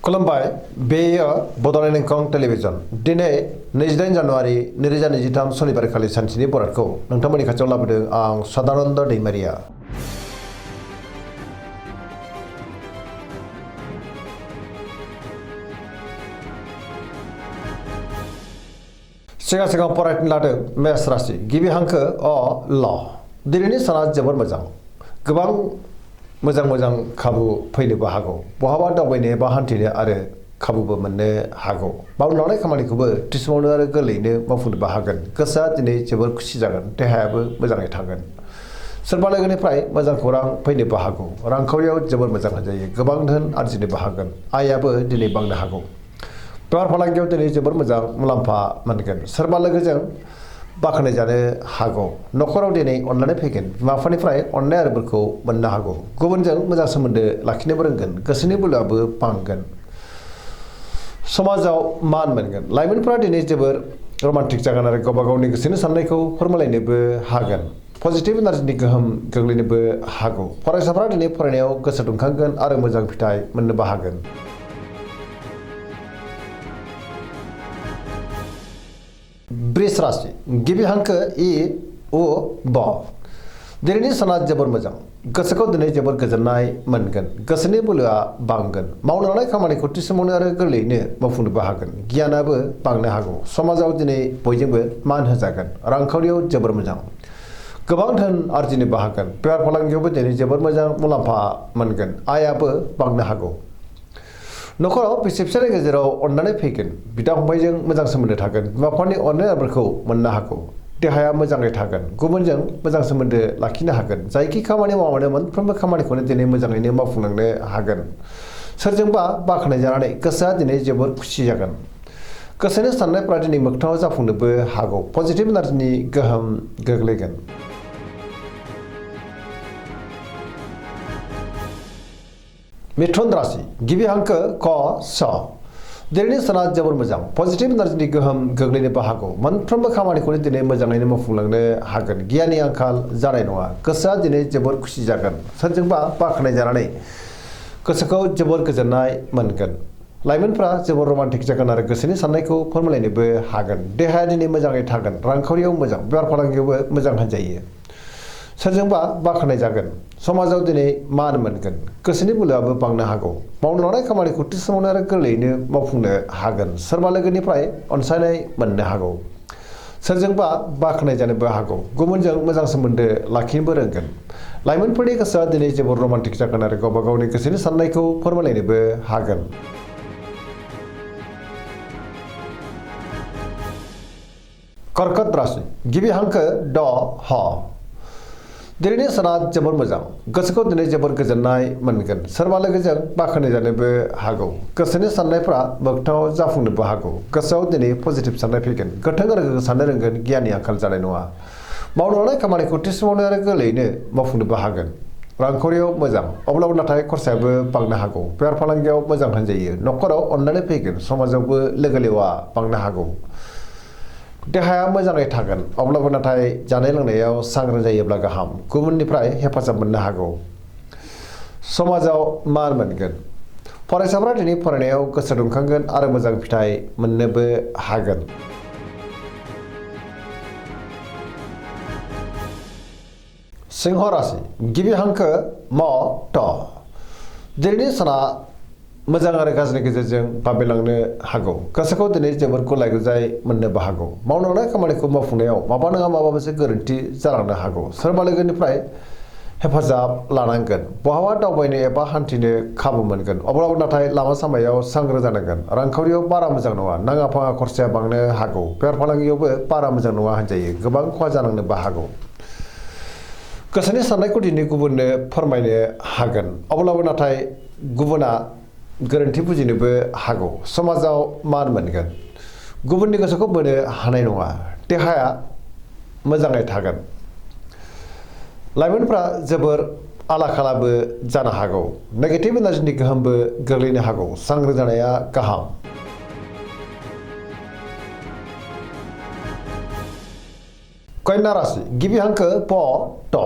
खुलुमबाय बेयो बड'लेण्ड इंखं टेलिभिजन दिनै 28 जानुवारि 2023 सनिबार खालि सानसेनि बरादखौ नोंथांमोननि खाथियाव लाबोदों आं सदानन्द दैमारिया। सिगां फरायनो लादों मेष राशि गिबि हांखो अ ल दिनैनि साना जोबोर मोजां गोबां मोजां खाबु फैनोबो हागौ बहाबा दावबायनो एबा हान्थिनो आरो खाबुबो मोननो हागौ मावनो लानाय खामानिखौबो थि समावनो आरो गोरलैयैनो मावफुंनोबो हागोन गोसोआ दिनै जोबोर खुसि जागोन देहायाबो मोजाङै थागोन सोरबा लोगोनिफ्राय मोजां खौरां फैनोबो हागौ रांखावरियाव जोबोर मोजां होनजायो गोबां धोन आरजिनोबो हागोन आयाबो दिनै बांनो हागौ बेफार फालांगियाव दिनै जोबोर मोजां मुलाम्फा मोनगोन सोरबा लोगोजों बाख्नाय जानो हागौ न'खराव दिनै अननानै फैगोन बिमा बिफानिफ्राय अननाय आरो बोरखौ मोननो हागौ गुबुनजों मोजां सोमोन्दो लाखिनोबो रोंगोन गोसोनि बोलोआबो बांगोन समाजाव मान मोनगोन लाइमोनफोरा दिनै जोबोर रमान्टिक जागोन आरो गावबा गावनि गोसोनि साननायखौ फोरमायलायनोबो हागोन पजिटिभ एनार्जिनि गोहोम गोग्लैनोबो हागौ फरायसाफोरा दिनै फरायनायाव गोसो दुंखांगोन आरो मोजां फिथाइ मोननोबो हागोन। वृष राशि गिबि हांखो इ उ ब दिनैनि साना जोबोर मोजां गोसोखौ दिनै जोबोर गोजोननाय मोनगोन गोसोनि बोलोआ बांगोन मावनो लानाय खामानिखौ थि समावनो आरो गोरलैयैनो मावफुंनोबो हागोन गियानाबो बांनो हागौ समाजाव दिनै बयजोंबो मान होजागोन रांखावरियाव जोबोर मोजां गोबां धोन आरजिनोबो हागोन बेफार फालांगियावबो दिनै जोबोर मोजां मुलाम्फा मोनगोन आयाबो बांनो हागौ न'खराव बिसि फिसायनि गेजेराव अननानै फैगोन बिदा फंबायजों मोजां सोमोन्दो थागोन बिमा बिफानि अननाय आबोरखौ मोननो हागौ देहाया मोजाङै थागोन गुबुनजों मोजां सोमोन्दो लाखिनो हागोन जायखि खामानि मावनो मोनफ्रोमबो खामानिखौनो दिनै मोजाङैनो मावफुंलांनो हागोन सोरजोंबा बाख्नाय जानानै गोसोआ दिनै जोबोर खुसि जागोन गोसोनि साननायफ्रा दिनै मोगथाङाव जाफुंनोबो हागौ पजिटिभ एनार्जिनि गोहोम गोग्लैगोन। मिथुन राशि गिबि हांखो क स दिनैनि साना जोबोर मोजां पजिटिभ एनार्जिनि गोहोम गोग्लैनोबो हागौ मोनफ्रोमबो खामानिखौनो दिनै मोजाङैनो मावफुंलांनो हागोन गियाननि आंखाल जानाय नङा गोसोआ दिनै जोबोर खुसि जागोन सोरजोंबा बाख्नाय जानानै गोसोखौ जोबोर गोजोननाय मोनगोन लाइमोनफ्रा जोबोर रमान्टिक जागोन आरो गोसोनि साननायखौ फोरमायलायनोबो हागोन देहाया दिनै मोजाङै थागोन रांखावरियाव मोजां बेफार फालांगियावबो मोजां होनजायो सोरजोंबा बाख्नाय जागोन समाजाव दिनै मान मोनगोन गोसोनि बोलोआबो बांनो हागौ मावनो लानाय खामानिखौ थि समावनो आरो गोरलैयैनो मावफुंनो हागोन सोरबा लोगोनिफ्राय अनसायनाय मोननो हागौ सोरजोंबा बाख्नाय जानोबो हागौ गुबुनजों मोजां सोमोन्दो लाखिनोबो रोंगोन लाइमोनफोरनि गोसोआ दिनै जोबोर रमान्टिक जागोन आरो गावबा गावनि गोसोनि साननायखौ फोरमायलायनोबो हागोन। कर्कट राशि गिबि हांखो ड ह दिनैनि साना जोबोर मोजां गोसोखौ दिनै जोबोर गोजोननाय मोनगोन सोरबा लोगोजों बाख्नाय जानोबो हागौ गोसोनि साननायफ्रा मोगथाङाव जाफुंनोबो हागौ गोसोआव दिनै पजिटिभ साननाय फैगोन गोथों आरो गोग्गो साननो रोंगोन गियाननि आंखाल जानाय नङा मावनो लानाय खामानिखौ थि समावनो आरो गोरलैयैनो मावफुंनोबो हागोन रांखावरियाव मोजां अब्लाबो नाथाय खरसायाबो बांनो हागौ बेफार फालांगियाव मोजां होनजायो न'खराव अननानै फैगोन समाजावबो लोगो लेवा बांनो हागौ देहाया मोजाङै थागोन अब्लाबो नाथाय जानाय लोंनायाव सांग्रां जायोब्ला गाहाम गुबुननिफ्राय हेफाजाब मोननो हागौ समाजाव मान मोनगोन फरायसाफ्रा दिनै फरायनायाव गोसो दुंखांगोन आरो मोजां फिथाइ मोननोबो हागोन। सिंह राशि गिबि हांखो म ट दिनैनि साना मोजां आरो गाज्रिनि गेजेरजों बाबेलांनो हागौ गोसोखौ दिनै जोबोर गुलाय गुजाय मोननोबो हागौ मावनो लानाय खामानिखौ मावफुंनायाव माबा नङा माबा मोनसे गोरोन्थि जालांनो हागौ सोरबा लोगोनिफ्राय हेफाजाब लानांगोन बहाबा दावबायनो एबा हान्थिनो खाबु मोनगोन अब्लाबो नाथाय लामा सामायाव सांग्रां जानांगोन रांखावरियाव बारा मोजां नङा नाङा फाङा खरसाया बांनो हागौ बेफार फालांगियावबो बारा मोजां नङा होनजायो गोबां खहा जानांनोबो हागौ गोसोनि साननायखौ दिनै गुबुननो फोरमायनो हागोन अब्लाबो नाथाय गुबुना गोरोन्थि बुजिनोबो हागौ समाजाव मान मोनगोन गुबुननि गोसोखौ बोनो हानाय नङा देहाया मोजाङै थागोन लाइमोनफ्रा जोबोर आला खालाबो जानो हागौ नेगेटिभ एनार्जिनि गोहोमबो गोग्लैनो हागौ सांग्रां जानाया गाहाम। कन्या राशि गिबि हांखो प ट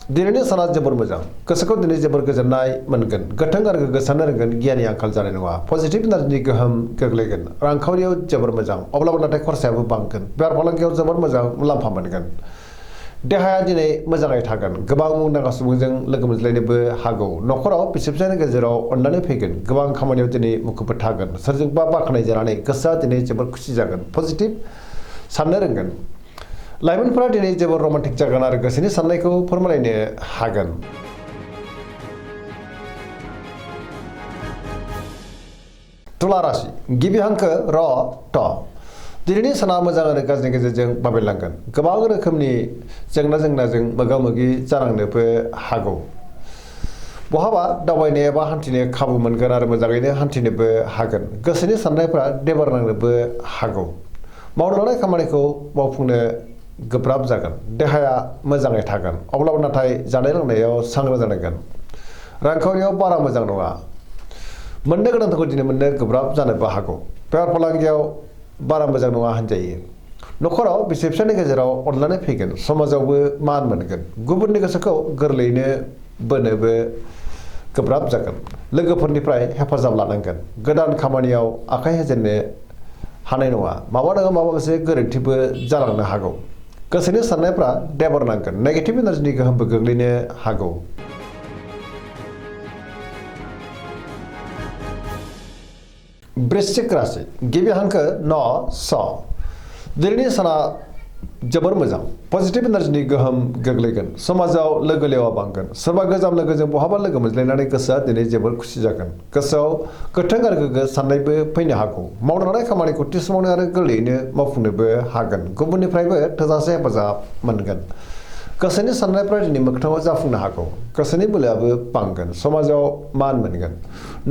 दिनैनि साना जोबोर मोजां गोसोखौ दिनै जोबोर गोजोननाय मोनगोन गोथों आरो गोग्गो साननो रोंगोन गियाननि आंखाल जानाय नङा पजिटिभ एनार्जिनि गोहोम गोग्लैगोन रांखावरियाव जोबोर मोजां अब्लाबो नाथाय खरसायाबो बांगोन बेफार फालांगियाव जोबोर मोजां मुलाम्फा मोनगोन देहाया दिनै मोजाङै थागोन गोबां मुंदांखा सुबुंजों लोगो मोनज्लायनोबो हागौ न'खराव बिसि फिसायनि गेजेराव अननानै फैगोन गोबां खामानियाव दिनै मुखुबबो थागोन सोरजोंबा बाख्नाय जानानै गोसोआ दिनै जोबोर खुसि जागोन पजिटिभ साननो रोंगोन लाइमोनफोरा दिनै जोबोर रमान्टिक जागोन आरो गोसोनि साननायखौ फोरमायलायनो हागोन तुला राशि गिबि हांखो र ट दिनैनि साना मोजां आरो गाज्रिनि गेजेरजों बाबेरलांगोन गोबां रोखोमनि जेंनाजों मोगा मोगि जानांनोबो हागौ बहाबा दावबायनो एबा हान्थिनो खाबु मोनगोन आरो मोजाङैनो हान्थिनोबो हागोन गोसोनि साननायफ्रा देबार नांनोबो हागौ मावनो लानाय खामानिखौ मावफुंनो गोब्राब जागोन देहाया मोजाङै थागोन अब्लाबो नाथाय जानाय लोंनायाव सांग्रां जानांगोन रांखावरियाव बारा मोजां नङा मोननो गोनांखौ दिनै मोननो गोब्राब जानोबो हागौ बेफार फालांगियाव बारा मोजां नङा होनजायो न'खराव बिसि फिसायनि गेजेराव अनलायनाय फैगोन समाजावबो मान मोनगोन गुबुननि गोसोखौ गोरलैयैनो बोनोबो गोब्राब जागोन लोगोफोरनिफ्राय हेफाजाब लानांगोन गोदान खामानियाव आखाइ होजेननो हानाय नङा माबा नङा माबा मोनसे गोरोन्थिबो जालांनो हागौ गोसोनि साननायफ्रा देबार नांगोन नेगेटिभ एनार्जिनि गोहोमबो गोग्लैनो हागौ वृश्चिक राशि गिबि हांखो न स दिनैनि साना जोबोर मोजां पजिटिभ एनार्जिनि गोहोम गोग्लैगोन समाजाव लोगो लेवा बांगोन सोरबा गोजाम लोगोजों बहाबा लोगो मोनज्लायनानै गोसोआ दिनै जोबोर खुसि जागोन गोसोआव गोथों आरो गोग्गो साननायबो फैनो हागौ मावनो लानाय खामानिखौ थि समावनो आरो गोरलैयैनो मावफुंनोबो हागोन गुबुननिफ्रायबो थोजासे हेफाजाब मोनगोन गोसोनि साननायफ्रा दिनै मोगथाङाव जाफुंनो हागौ गोसोनि बोलोआबो बांगोन समाजाव मान मोनगोन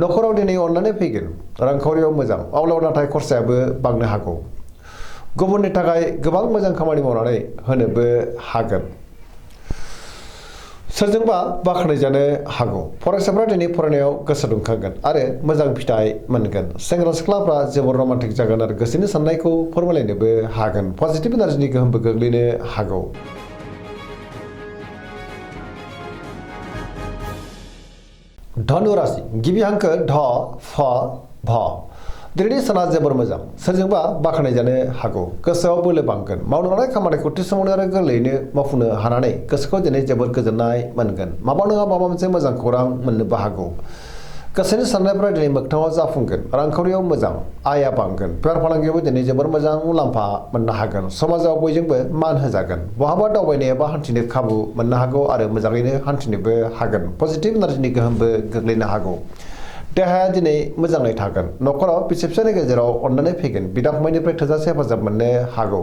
न'खराव दिनै अननानै फैगोन रांखावरियाव मोजां अब्लाबो नाथाय खरसायाबो बांनो हागौ गुबुननि थाखाय गोबां मोजां खामानि मावनानै होनोबो हागोन सोरजोंबा बाख्नायजानो हागौ फरायसाफ्रा दिनै फरायनायाव गोसो दुंखांगोन आरो मोजां फिथाइ मोनगोन सेंग्रा सिख्लाफ्रा जोबोर रमान्टिक जागोन आरो गोसोनि साननायखौ फोरमायलायनोबो हागोन पजिटिभ एनार्जिनि गोहोमबो गोग्लैनो हागौ धनु राशि गिबि हांखो ध फ भ दिनैनि साना जोबोर मोजां सोरजोंबा बाख्नायजानो हागौ गोसोआव बोलो बांगोन मावनो लानाय खामानिखौ थि समावनो आरो गोरलैयैनो मावफुंनो हानानै गोसोखौ दिनै जोबोर गोजोननाय मोनगोन माबा नङा माबा मोनसे मोजां खौरां मोननोबो हागौ गोसोनि साननायफ्रा दिनै मोगथाङाव जाफुंगोन रांखावरियाव मोजां आयआ बांगोन बेफार फालांगियावबो दिनै जोबोर मोजां मुलाम्फा मोननो हागोन समाजाव बयजोंबो मान होजागोन बहाबा दावबायनो एबा हान्थिनो खाबु मोननो हागौ आरो मोजाङैनो हान्थिनोबो हागोन पजिटिभ एनार्जिनि गोहोमबो गोग्लैनो हागौ देहाया दिनै मोजाङै थागोन न'खराव बिसि फिसायनि गेजेराव अननानै फैगोन बिदा फंबायनिफ्राय थोजासे हेफाजाब मोननो हागौ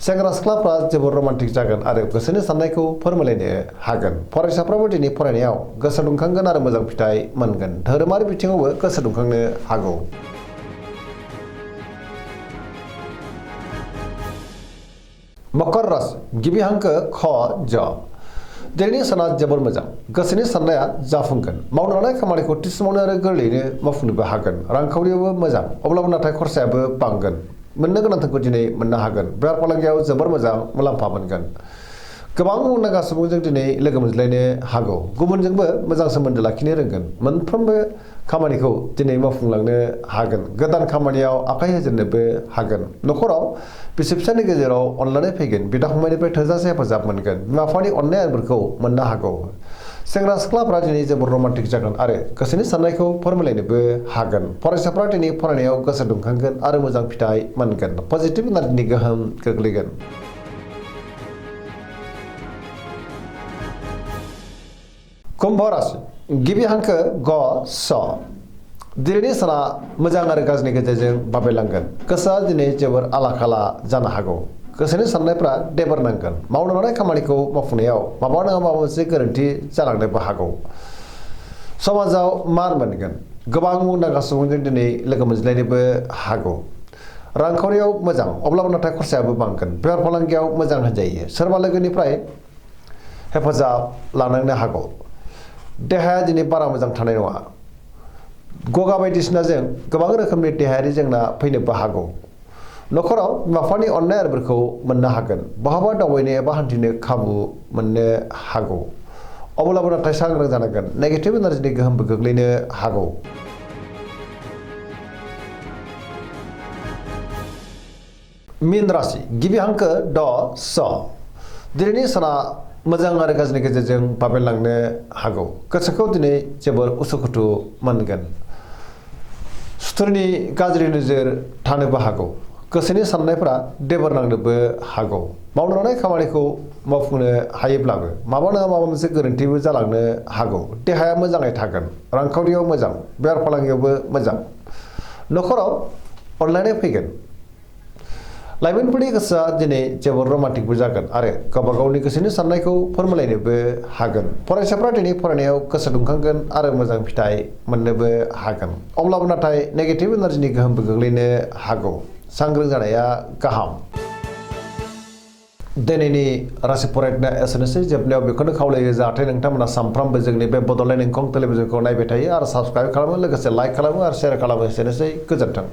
सेंग्रा सिख्लाफ्रा जोबोर रमान्टिक जागोन आरो गोसोनि साननायखौ फोरमायलायनो हागोन फरायसाफ्राबो दिनै फरायनायाव गोसो दुंखांगोन आरो मोजां फिथाइ मोनगोन धोरोमारि बिथिङावबो गोसो दुंखांनो हागौ मकर राशि गिबि हांखो ख ज दिनैनि साना जोबोर मोजां गोसोनि साननाया जाफुंगोन मावनो लानाय खामानिखौ थि समावनो आरो गोरलैयैनो मावफुंनोबो हागोन रांखावरियावबो मोजां अब्लाबो नाथाय खरसायाबो बांगोन मोननो गोनांखौ दिनै मोननो हागोन बेफार फालांगियाव जोबोर मोजां मुलाम्फा मोनगोन गोबां मुंदांखा सुबुंजों दिनै लोगो मोनज्लायनो हागौ गुबुनजोंबो मोजां सोमोन्दो लाखिनो रोंगोन मोनफ्रोमबो खामानिखौ दिनै मावफुंलांनो हागोन गोदान खामानियाव आखाइ होजेननोबो हागोन न'खराव बिसि फिसायनि गेजेराव अनलायनाय फैगोन बिदा फंबायनिफ्राय थोजासे हेफाजाब मोनगोन बिमा बिफानि अननाय आरिफोरखौ मोननो हागौ सेंग्रा सिख्लाफ्रा दिनै जोबोर रमान्टिक जागोन आरो गोसोनि साननायखौ फोरमायलायनोबो हागोन फरायसाफ्रा दिनै फरायनायाव गोसो दुंखांगोन आरो मोजां फिथाइ मोनगोन पजिटिभ एनार्जिनि गोहोम गोग्लैगोन कुम्भ राशि गिबि हांखो ग स दिनैनि साना मोजां आरो गाज्रिनि गेजेरजों बाबेलांगोन गोसोआ दिनै जोबोर आला खाला जानो हागौ गोसोनि साननायफ्रा देबार नांगोन मावनो लानाय खामानिखौ मावफुंनायाव माबा नङा माबा मोनसे गोरोन्थि जालांनोबो हागौ समाजाव मान मोनगोन गोबां मुंदांखा सुबुंजों दिनै लोगो मोनज्लायनोबो हागौ रांखावरियाव मोजां अब्लाबो नाथाय खरसायाबो बांगोन बेफार फालांगियाव मोजां होनजायो सोरबा लोगोनिफ्राय हेफाजाब लानांनो हागौ देहाया दिनै बारा मोजां थानाय नङा गगा बायदिसिनाजों गोबां रोखोमनि देहायारि जेंना फैनोबो हागौ न'खराव बिमा बिफानि अननाय आरिफोरखौ मोननो हागोन बहाबा दावबायनो एबा हान्थिनो खाबु मोननो हागौ अब्लाबो नाथाय सांग्रां जानांगोन नेगेटिभ एनार्जिनि गोहोमबो गोग्लैनो हागौ। मीन राशि गिबि हांखो ड स दिनैनि साना मोजां आरो गाज्रिनि गेजेरजों बाबेनलांनो हागौ। गोसोखौ दिनै जोबोर उसुखुथु मोनगोन। सुथुरनि गाज्रि नोजोर थानोबो हागौ। गोसोनि साननायफोरा देबर नांनोबो हागौ। मावनो लानाय खामानिखौ मावफुंनो हायोब्लाबो माबा नङा माबा मोनसे गोरोन्थिबो जालांनो हागौ। देहाया मोजाङै थागोन। रांखावरियाव मोजां, बेफार फालांगियावबो मोजां। न'खराव अनलायनाय फैगोन। लाइमोनफोरनि गोसोआ दिनै जोबोर रमान्टिकबो जागोन आरो गावबा गावनि गोसोनि साननायखौ फोरमायलायनोबो हागोन। फरायसाफ्रा दिनै फरायनायाव गोसो दुंखांगोन आरो मोजां फिथाइ मोननोबो हागोन। अब्लाबो नाथाय नेगेटिभ एनार्जिनि गोहोमबो गोग्लैनो हागौ। सांग्रां जानाया गाहाम। दिनैनि राशि फरायनाया एसेनोसै। जोबनायाव बेखौनो खावलायो जाहाथे नोंथांमोना सानफ्रामबो जोंनि बे बड'लेण्ड इंखं टेलिभिजनखौ नायबाय थायो आरो साबस्क्राइब खालामो, लोगोसे लाइक खालामो आरो शेयार खालामो। एसेनोसै, गोजोन्थों।